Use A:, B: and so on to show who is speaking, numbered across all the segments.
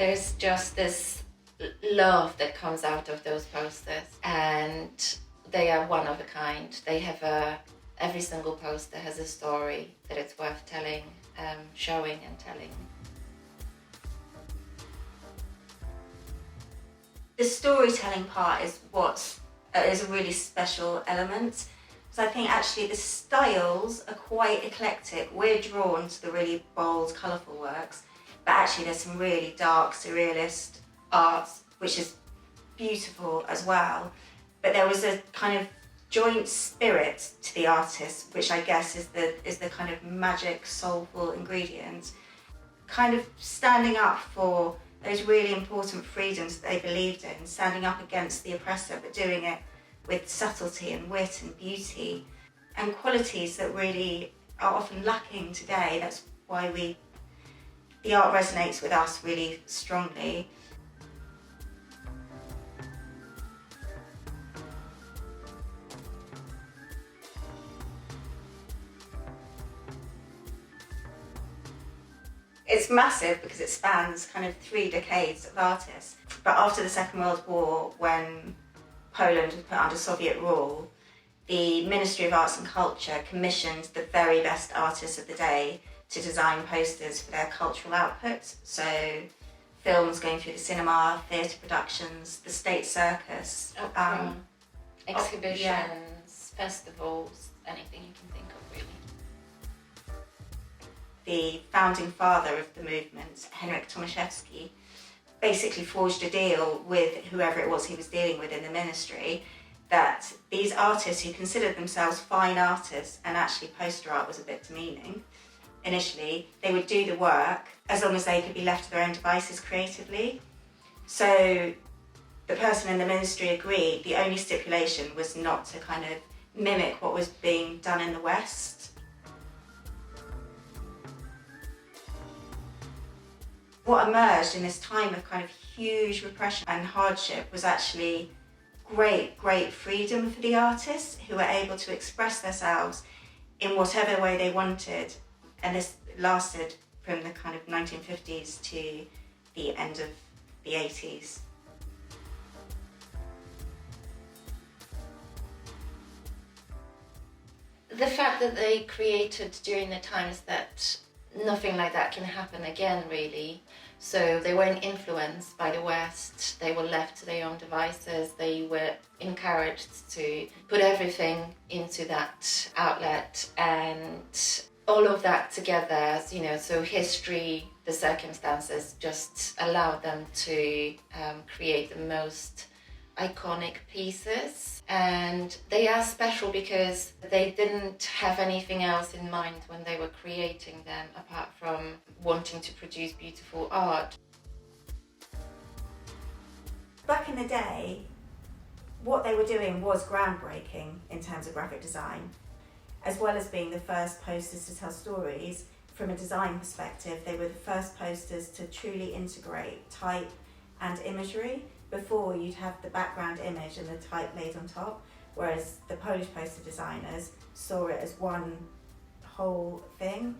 A: There's just this love that comes out of those posters, and they are one of a kind. They have every single poster has a story that it's worth telling, showing and telling.
B: The storytelling part is is a really special element. So I think actually the styles are quite eclectic. We're drawn to the really bold, colourful works, but actually there's some really dark, surrealist art, which is beautiful as well. But there was a kind of joint spirit to the artist, which I guess is the kind of magic, soulful ingredient, kind of standing up for those really important freedoms that they believed in, standing up against the oppressor, but doing it with subtlety and wit and beauty, and qualities that really are often lacking today. That's why the art resonates with us really strongly. It's massive because it spans kind of 3 decades of artists. But after the Second World War, when Poland was put under Soviet rule, the Ministry of Arts and Culture commissioned the very best artists of the day to design posters for their cultural output. So films going through the cinema, theatre productions, the State Circus.
A: Exhibitions, festivals, anything you can think of really.
B: The founding father of the movement, Henryk Tomaszewski, basically forged a deal with whoever it was he was dealing with in the ministry, that these artists who considered themselves fine artists, and actually poster art was a bit demeaning initially, they would do the work as long as they could be left to their own devices creatively. So the person in the ministry agreed. The only stipulation was not to kind of mimic what was being done in the West. What emerged in this time of kind of huge repression and hardship was actually great freedom for the artists, who were able to express themselves in whatever way they wanted. And this lasted from the kind of 1950s to the end of the 80s.
A: The fact that they created during the times that nothing like that can happen again, really. So they weren't influenced by the West, they were left to their own devices, they were encouraged to put everything into that outlet, and all of that together, you know, so history, the circumstances just allowed them to create the most iconic pieces. And they are special because they didn't have anything else in mind when they were creating them apart from wanting to produce beautiful art.
B: Back in the day, what they were doing was groundbreaking in terms of graphic design. As well as being the first posters to tell stories, from a design perspective, they were the first posters to truly integrate type and imagery. Before, you'd have the background image and the type laid on top, whereas the Polish poster designers saw it as one whole thing,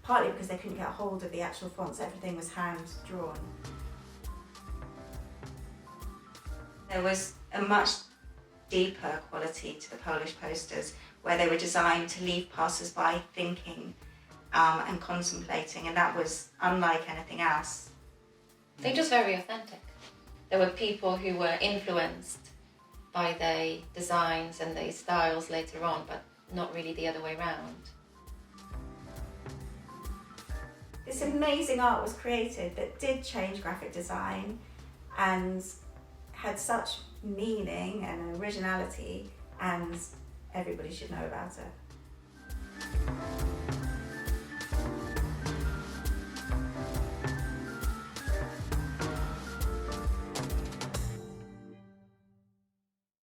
B: partly because they couldn't get hold of the actual fonts, everything was hand drawn. There was a much deeper quality to the Polish posters, where they were designed to leave passers-by thinking and contemplating, and that was unlike anything else.
A: They're just very authentic. There were people who were influenced by their designs and their styles later on, but not really the other way around.
B: This amazing art was created that did change graphic design and had such meaning and originality, and everybody should know about it.